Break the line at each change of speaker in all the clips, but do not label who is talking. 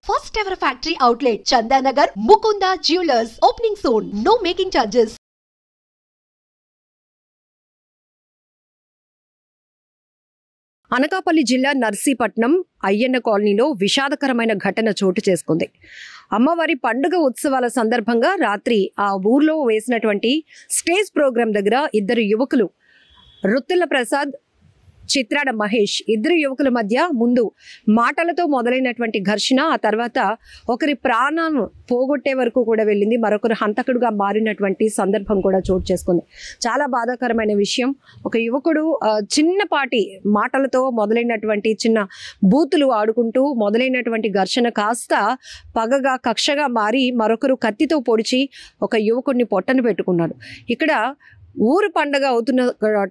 First ever factory outlet, Chandanagar, Mukunda Jewelers, opening soon. No making charges.
Anakapalli జిల్లా నర్సీపట్నం అయ్యన్న కాలనీలో విషాదకరమైన ఘటన చోటు చేసుకుంది. అమ్మవారి పండుగ ఉత్సవాల సందర్భంగా రాత్రి ఆ ఊర్లో వేసినటువంటి స్టేజ్ ప్రోగ్రాం దగ్గర ఇద్దరు యువకులు రుత్తుల ప్రసాద్, చిత్రాడ మహేష్, ఇద్దరు యువకుల మధ్య ముందు మాటలతో మొదలైనటువంటి ఘర్షణ ఆ తర్వాత ఒకరి ప్రాణం పోగొట్టే వరకు కూడా వెళ్ళింది. మరొకరు హంతకుడుగా మారినటువంటి సందర్భం కూడా చోటు చేసుకుంది. చాలా బాధాకరమైన విషయం. ఒక యువకుడు చిన్నపాటి మాటలతో మొదలైనటువంటి చిన్న బూతులు ఆడుకుంటూ మొదలైనటువంటి ఘర్షణ కాస్త పగగా కక్షగా మారి మరొకరు కత్తితో పొడిచి ఒక యువకుడిని పొట్టను పెట్టుకున్నాడు. ఇక్కడ ఊరు పండగ అవుతున్న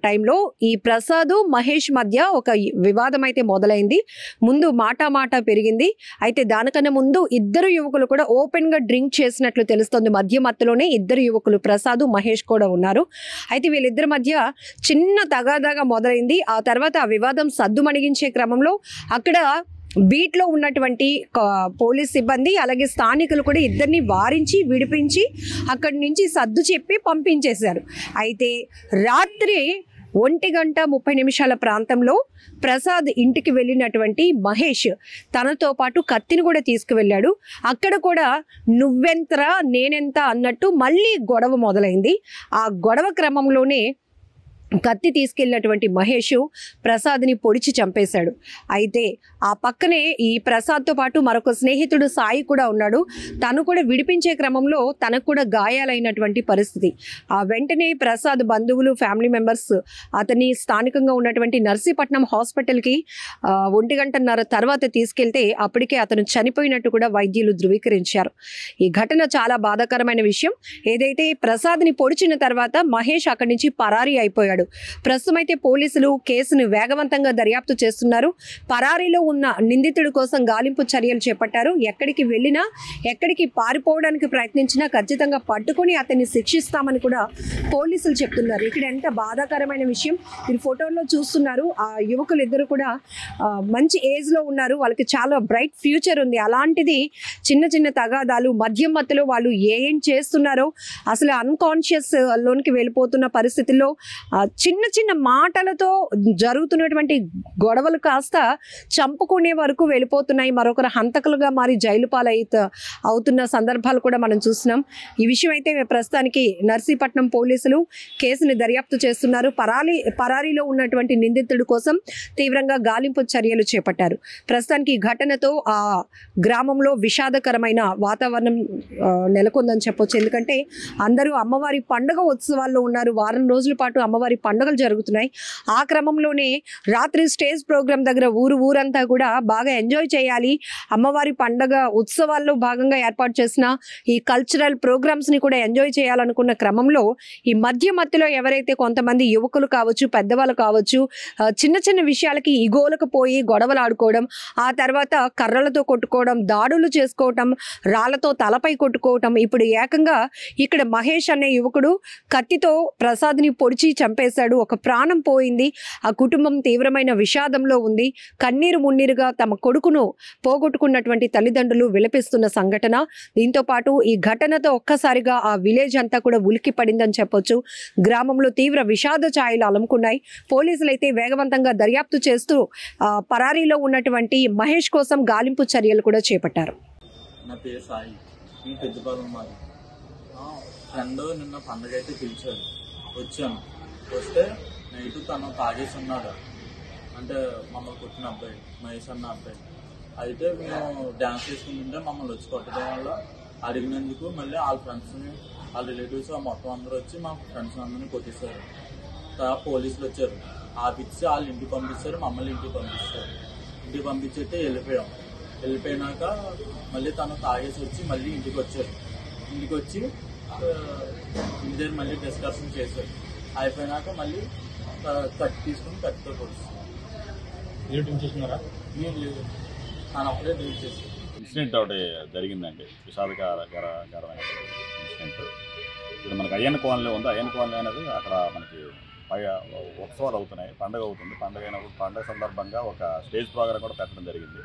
టైంలో ఈ ప్రసాద్ మహేష్ మధ్య ఒక వివాదం అయితే మొదలైంది. ముందు మాట పెరిగింది. అయితే దానికన్నా ముందు ఇద్దరు యువకులు కూడా ఓపెన్ గా డ్రింక్ చేసినట్లు తెలుస్తుంది. మధ్య మత్తులోనే ఇద్దరు యువకులు ప్రసాద్ మహేష్ కూడా ఉన్నారు. అయితే వీళ్ళిద్దరి మధ్య చిన్న తగాదాగా మొదలైంది. ఆ తర్వాత ఆ వివాదం సద్దుమణిగించే క్రమంలో అక్కడ బీట్లో ఉన్నటువంటి పోలీస్ సిబ్బంది అలాగే స్థానికులు కూడా ఇద్దరిని వారించి విడిపించి అక్కడి నుంచి సర్దు చెప్పి పంపించేశారు. అయితే రాత్రి 1:30 ప్రాంతంలో ప్రసాద్ ఇంటికి వెళ్ళినటువంటి మహేష్ తనతో పాటు కత్తిని కూడా తీసుకువెళ్ళాడు. అక్కడ కూడా నువ్వెంతరా నేనెంత అన్నట్టు మళ్ళీ గొడవ మొదలైంది. ఆ గొడవ క్రమంలోనే కత్తి తీసుకెళ్ళినటువంటి మహేష్ ప్రసాద్ని పొడిచి చంపేశాడు. అయితే ఆ పక్కనే ఈ ప్రసాద్తో పాటు మరొక స్నేహితుడు సాయి కూడా ఉన్నాడు. తను కూడా విడిపించే క్రమంలో తనకు కూడా గాయాలైనటువంటి పరిస్థితి. ఆ వెంటనే ప్రసాద్ బంధువులు, ఫ్యామిలీ మెంబర్స్ అతన్ని స్థానికంగా ఉన్నటువంటి నర్సీపట్నం హాస్పిటల్కి 1:30 తర్వాత తీసుకెళ్తే అప్పటికే అతను చనిపోయినట్టు కూడా వైద్యులు ధృవీకరించారు. ఈ ఘటన చాలా బాధాకరమైన విషయం. ఏదైతే ప్రసాద్ని పొడిచిన తర్వాత మహేష్ అక్కడి నుంచి పరారీ అయిపోయాడు. ప్రస్తుతం అయితే పోలీసులు కేసును వేగవంతంగా దర్యాప్తు చేస్తున్నారు. పరారీలో ఉన్న నిందితుడి కోసం గాలింపు చర్యలు చేపట్టారు. ఎక్కడికి వెళ్ళినా, ఎక్కడికి పారిపోవడానికి ప్రయత్నించినా ఖచ్చితంగా పట్టుకొని అతన్ని శిక్షిస్తామని కూడా పోలీసులు చెప్తున్నారు. ఇక్కడ ఎంత బాధాకరమైన విషయం. మీరు ఫోటోల్లో చూస్తున్నారు. ఆ యువకులు ఇద్దరు కూడా మంచి ఏజ్లో ఉన్నారు. వాళ్ళకి చాలా బ్రైట్ ఫ్యూచర్ ఉంది. అలాంటిది చిన్న చిన్న తగాదాలు, మద్యం మత్తులో వాళ్ళు ఏం చేస్తున్నారో అసలు అన్కాన్షియస్ లోనికి వెళ్ళిపోతున్న పరిస్థితుల్లో చిన్న చిన్న మాటలతో జరుగుతున్నటువంటి గొడవలు కాస్త చంపుకునే వరకు వెళ్ళిపోతున్నాయి. మరొకరు హంతకులుగా మారి జైలు అవుతున్న సందర్భాలు కూడా మనం చూస్తున్నాం. ఈ విషయం అయితే ప్రస్తుతానికి నర్సీపట్నం పోలీసులు కేసుని దర్యాప్తు చేస్తున్నారు. పరారీలో ఉన్నటువంటి నిందితుడి కోసం తీవ్రంగా గాలింపు చర్యలు చేపట్టారు. ప్రస్తుతానికి ఈ ఘటనతో ఆ గ్రామంలో విషాదకరమైన వాతావరణం నెలకొందని చెప్పొచ్చు. ఎందుకంటే అందరూ అమ్మవారి పండుగ ఉత్సవాల్లో ఉన్నారు. వారం రోజుల పాటు అమ్మవారి పండుగలు జరుగుతున్నాయి. ఆ క్రమంలోనే రాత్రి స్టేజ్ ప్రోగ్రాం దగ్గర ఊరంతా కూడా బాగా ఎంజాయ్ చేయాలి, అమ్మవారి పండుగ ఉత్సవాల్లో భాగంగా ఏర్పాటు చేసిన ఈ కల్చరల్ ప్రోగ్రామ్స్ ని కూడా ఎంజాయ్ చేయాలనుకున్న క్రమంలో ఈ మధ్యలో ఎవరైతే కొంతమంది యువకులు కావచ్చు, పెద్దవాళ్ళు కావచ్చు, చిన్న చిన్న విషయాలకి ఇగోలకు పోయి గొడవలు ఆడుకోవడం, ఆ తర్వాత కర్రలతో కొట్టుకోవడం, దాడులు చేసుకోవటం, రాళ్లతో తలపై కొట్టుకోవటం. ఇప్పుడు ఏకంగా ఇక్కడ మహేష్ అనే యువకుడు కత్తితో ప్రసాద్ని పొడిచి చంపేశాడు. ఒక ప్రాణం పోయింది. ఆ కుటుంబం తీవ్రమైన విషాదంలో ఉంది. కన్నీరు మున్నీరుగా తమ కొడుకును పోగొట్టుకున్నటువంటి తల్లిదండ్రులు విలపిస్తున్న సంఘటన. దీంతో పాటు ఈ ఘటనతో ఒక్కసారిగా ఆ విలేజ్ అంతా కూడా ఉలికి పడిందని చెప్పొచ్చు. గ్రామంలో తీవ్ర విషాద ఛాయలు అలుముకున్నాయి. పోలీసులు అయితే వేగవంతంగా దర్యాప్తు చేస్తూ పరారీలో ఉన్నటువంటి మహేష్ కోసం గాలింపు చర్యలు కూడా చేపట్టారు.
నా పేరు సాయి, ఈ పెద్దపాలెం మాది. ఫ్రెండ్ నిన్న పండుగ అయితే పిలిచాడు, వచ్చాను. వస్తే నైట్ తను తాగేసి ఉన్నాడు. అంటే మమ్మల్ని కొట్టిన అబ్బాయి, మహేష్ అన్న అబ్బాయి. అయితే మేము డ్యాన్స్ చేసుకుంటుంటే మమ్మల్ని వచ్చి కొట్టడం వల్ల అడిగినందుకు మళ్ళీ వాళ్ళ ఫ్రెండ్స్ని, వాళ్ళ రిలేటివ్స్ మొత్తం అందరూ వచ్చి మా ఫ్రెండ్స్ అందరినీ కొట్టేశారు. పోలీసులు వచ్చారు, ఆపిచ్చి వాళ్ళు ఇంటికి పంపిస్తారు, మమ్మల్ని ఇంటికి పంపిస్తారు. ఇంటికి పంపించేస్తే వెళ్ళిపోయినాక మళ్ళీ తను తాగేసి వచ్చి మళ్ళీ ఇంటికి వచ్చారు. ఇంటికి వచ్చి ఇంటి దగ్గర మళ్ళీ డిస్కషన్ చేశారు. అయిపోయినాక మళ్ళీ కత్తి తీసుకుని కత్తితో పొడుస్తారు. నేను లేదు, తను అప్పుడే డ్యూటీ చేశాను.
ఇన్సిడెంట్ ఒకటి జరిగిందండి, విషాదకరమైన ఇన్సిడెంట్. ఇప్పుడు మనకి అయ్యన్న కాలనీలో ఉంది. అయ్యన్న కాలనీ అనేది అక్కడ మనకి ఉత్సవాలు అవుతున్నాయి, పండుగ అవుతుంది. పండుగ అయినప్పుడు పండుగ సందర్భంగా ఒక స్టేజ్ ప్రోగ్రాం కూడా పెట్టడం జరిగింది.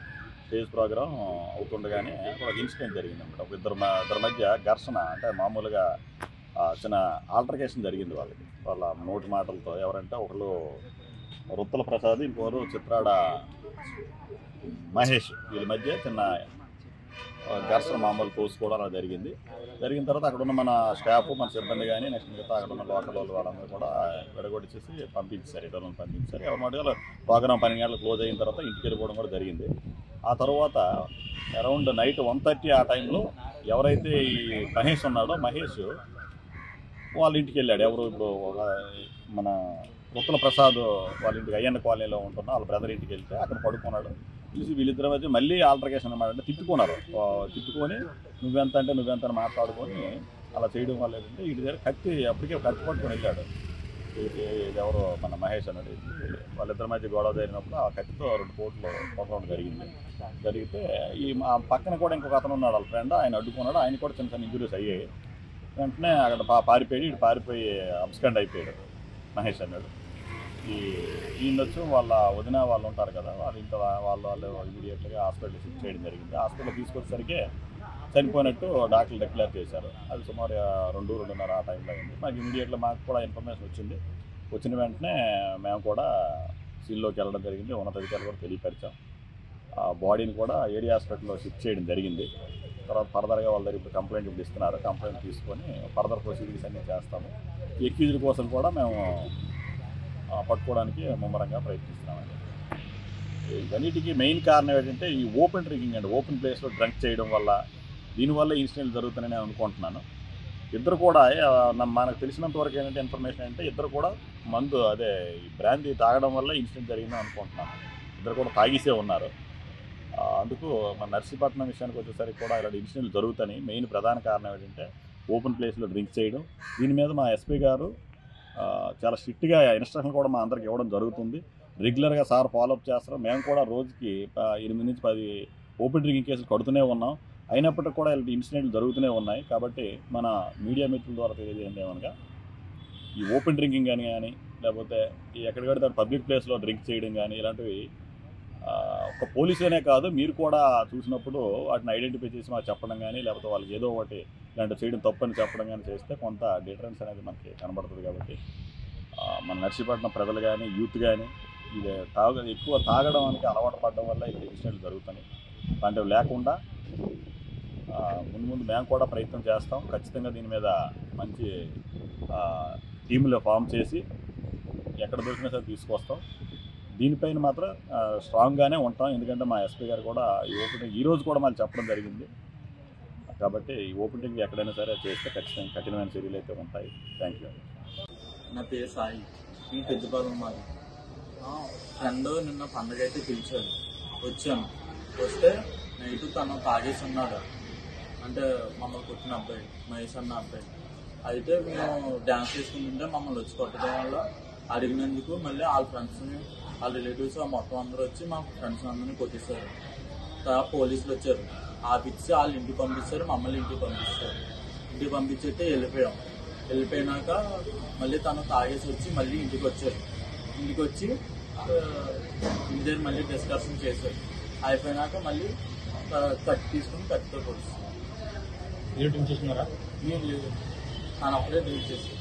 స్టేజ్ ప్రోగ్రామ్ అవుతుండగానే ఒక ఇన్సిడెంట్ జరిగింది అనమాట. ఒక ఇద్దరి మధ్య ఘర్షణ, అంటే మామూలుగా చిన్న ఆల్టర్కేషన్ జరిగింది వాళ్ళ నోటి మాటలతో. ఎవరంటే ఒకళ్ళు రుత్తల ప్రసాద్, ఇంకోరు చిత్రాడ మహేష్, వీళ్ళ మధ్య చిన్న ఘర్షణ మామూలు తోసుకోవడం అలా జరిగింది. జరిగిన తర్వాత అక్కడ ఉన్న మన స్టాఫ్, మన సిబ్బంది కానీ నెక్స్ట్ మిగతా అక్కడ ఉన్న లోకల్ వాళ్ళందరూ కూడా విడగొట్టేసి పంపించారు, ఇతరులను పంపించారు. ఎవరి మాటగా ప్రోగ్రామ్ 12 గంటలు క్లోజ్ అయిన తర్వాత ఇంటికి వెళ్ళిపోవడం కూడా జరిగింది. ఆ తర్వాత అరౌండ్ నైట్ 1:30 ఆ టైంలో ఎవరైతే ఈ మహేష్ ఉన్నాడో, మహేష్ వాళ్ళ ఇంటికి వెళ్ళాడు. ఎవరు ఇప్పుడు మన రుత్తల ప్రసాద్ వాళ్ళ ఇంటికి అయ్యన్న కాలనీలో ఉంటున్న వాళ్ళ బ్రదర్ ఇంటికి వెళ్తే అక్కడ పడుకున్నాడు. చూసి వీళ్ళిద్దరి మధ్య మళ్ళీ ఆల్టర్కేషన్ అనమాట. అంటే తిట్టుకొని నువ్వెంత అంటే నువ్వెంత అని మాట్లాడుకొని అలా చేయడం వల్ల ఏంటంటే వీటి దగ్గర అప్పటికే కత్తి పట్టుకొని వెళ్ళాడు. ఇది ఎవరో మన మహేష్ అనేది. వాళ్ళిద్దరి మధ్య గొడవ జరిగినప్పుడు ఆ కత్తితో 2 పోట్లు కొట్టడం జరిగితే ఈ పక్కన కూడా ఇంకొక అతను ఉన్నాడు, వాళ్ళ ఫ్రెండ్, ఆయన అడ్డుకున్నాడు. ఆయన కూడా చిన్న ఇంజురీస్ అయ్యాయి. వెంటనే అక్కడ పారిపోయి అబ్స్కండ్ అయిపోయాడు మహేష్ అన్నాడు. ఈయనొచ్చు వాళ్ళ వదిన వాళ్ళు ఉంటారు కదా, వాళ్ళు ఇమీడియట్గా హాస్పిటల్ షిఫ్ట్ చేయడం జరిగింది. హాస్పిటల్ తీసుకొచ్చేసరికి చనిపోయినట్టు డాక్టర్లు డిక్లేర్ చేశారు. అది సుమారు 2-2:30 ఆ టైంలో అయింది. మాకు ఇమీడియట్గా మాకు కూడా ఇన్ఫర్మేషన్ వచ్చిన వెంటనే మేము కూడా సీన్లోకి వెళ్ళడం జరిగింది. ఉన్నతాధికారులు కూడా తెలియపరిచాం. ఆ బాడీని కూడా ఏరియా హాస్పిటల్లో షిఫ్ట్ చేయడం జరిగింది. తర్వాత ఫర్దర్గా వాళ్ళ దగ్గర ఇప్పుడు కంప్లైంట్ ఇస్తున్నారు. కంప్లైంట్ తీసుకొని ఫర్దర్ ప్రొసీడింగ్స్ అన్నీ చేస్తాము. ఎక్యూజ్డ్ కోసం కూడా మేము పట్టుకోవడానికి ముమ్మరంగా ప్రయత్నిస్తున్నామండి. ఇవన్నిటికీ మెయిన్ కారణం ఏంటంటే ఈ ఓపెన్ డ్రింకింగ్ అండి. ఓపెన్ ప్లేస్లో డ్రింక్ చేయడం వల్ల, దీనివల్ల ఇన్సిడెంట్లు జరుగుతాయని నేను అనుకుంటున్నాను. ఇద్దరు కూడా మనకు తెలిసినంత వరకు ఏంటంటే ఇన్ఫర్మేషన్ అంటే ఇద్దరు కూడా ఈ బ్రాందీ తాగడం వల్ల ఇన్సిడెంట్ జరిగిందని అనుకుంటున్నాను. ఇద్దరు కూడా తాగేసే ఉన్నారు. అందుకు మన నర్సీపట్నం విషయానికి వచ్చేసరికి కూడా ఇలాంటి ఇన్సిడెంట్లు జరుగుతాయి. మెయిన్ ప్రధాన కారణం ఏంటంటే ఓపెన్ ప్లేస్లో డ్రింక్ చేయడం. దీని మీద మా ఎస్పీ గారు చాలా స్ట్రిక్ట్గా ఇన్స్ట్రక్షన్ కూడా మా అందరికి ఇవ్వడం జరుగుతుంది. రెగ్యులర్గా సార్ ఫాలోఅప్ చేస్తారు. మేము కూడా రోజుకి 8 నుంచి 10 ఓపెన్ డ్రింకింగ్ కేసులు కడుతూనే ఉన్నాం. అయినప్పటికీ కూడా ఇలాంటి ఇన్సిడెంట్లు జరుగుతూనే ఉన్నాయి. కాబట్టి మన మీడియా మిత్రుల ద్వారా తెలియజేయండి ఏమనగా, ఈ ఓపెన్ డ్రింకింగ్ కానీ లేకపోతే ఎక్కడికక్కడ పబ్లిక్ ప్లేస్లో డ్రింక్ చేయడం కానీ ఇలాంటివి ఒక పోలీసులనే కాదు, మీరు కూడా చూసినప్పుడు వాటిని ఐడెంటిఫై చేసి మాకు చెప్పడం కానీ, లేకపోతే వాళ్ళకి ఏదో ఒకటి ఇలాంటి చేయడం తప్పని చెప్పడం కానీ చేస్తే కొంత డిఫరెన్స్ అనేది మనకి కనబడుతుంది. కాబట్టి మన నర్సీపట్నం ప్రజలు కానీ, యూత్ కానీ ఇది ఎక్కువ తాగడానికి అలవాటు పడడం వల్ల ఇది ఇన్సిడెంట్లు జరుగుతున్నాయి. అలాంటివి లేకుండా ముందు మేము కూడా ప్రయత్నం చేస్తాం. ఖచ్చితంగా దీని మీద మంచి టీములు ఫామ్ చేసి ఎక్కడ దొరికినా సరే తీసుకొస్తాం. దీనిపైన మాత్రం స్ట్రాంగ్గానే ఉంటాం. ఎందుకంటే మా ఎస్పీ గారు కూడా ఈ ఓపెనింగ్ ఈరోజు కూడా మళ్ళీ చెప్పడం జరిగింది. కాబట్టి ఈ ఓపెనింగ్ ఎక్కడైనా సరే చేస్తే ఖచ్చితంగా కఠినమైన చర్యలు అయితే ఉంటాయి. Thank you.
నా పేరు సాయి, ఈ పెద్దపాలెం మాది. ఫ్రెండ్ నిన్న పండగ అయితే పిలిచాడు, వచ్చాను. వస్తే నైట్ తను తాగేసి ఉన్నాడు. అంటే మమ్మల్ని కొట్టిన అబ్బాయి, మహేష్ అన్న అబ్బాయి. అయితే మేము డ్యాన్స్ చేసుకుంటుంటే మమ్మల్ని వచ్చి కొట్టడం వల్ల అడిగినందుకు మళ్ళీ వాళ్ళ ఫ్రెండ్స్ని, వాళ్ళ రిలేటివ్స్ మొత్తం అందరూ వచ్చి మా ఫ్రెండ్స్ అందరినీ కొట్టేశారు. తర్వాత పోలీసులు వచ్చారు, ఆపిచ్చి వాళ్ళ ఇంటికి పంపిస్తారు, మమ్మల్ని ఇంటికి పంపిస్తారు. ఇంటికి పంపించేస్తే వెళ్ళిపోయినాక మళ్ళీ తను తాగేసి వచ్చి మళ్ళీ ఇంటికి వచ్చారు. ఇంటికి వచ్చి ఇంటి దగ్గర మళ్ళీ డిస్కషన్ చేశారు. అయిపోయినాక మళ్ళీ కత్తి తీసుకుని కత్తితో కొడుతున్నారు.
మీరు డ్రింక్ చేస్తున్నారా?
నేను తను అప్పుడే డ్రింక్ చేశారు.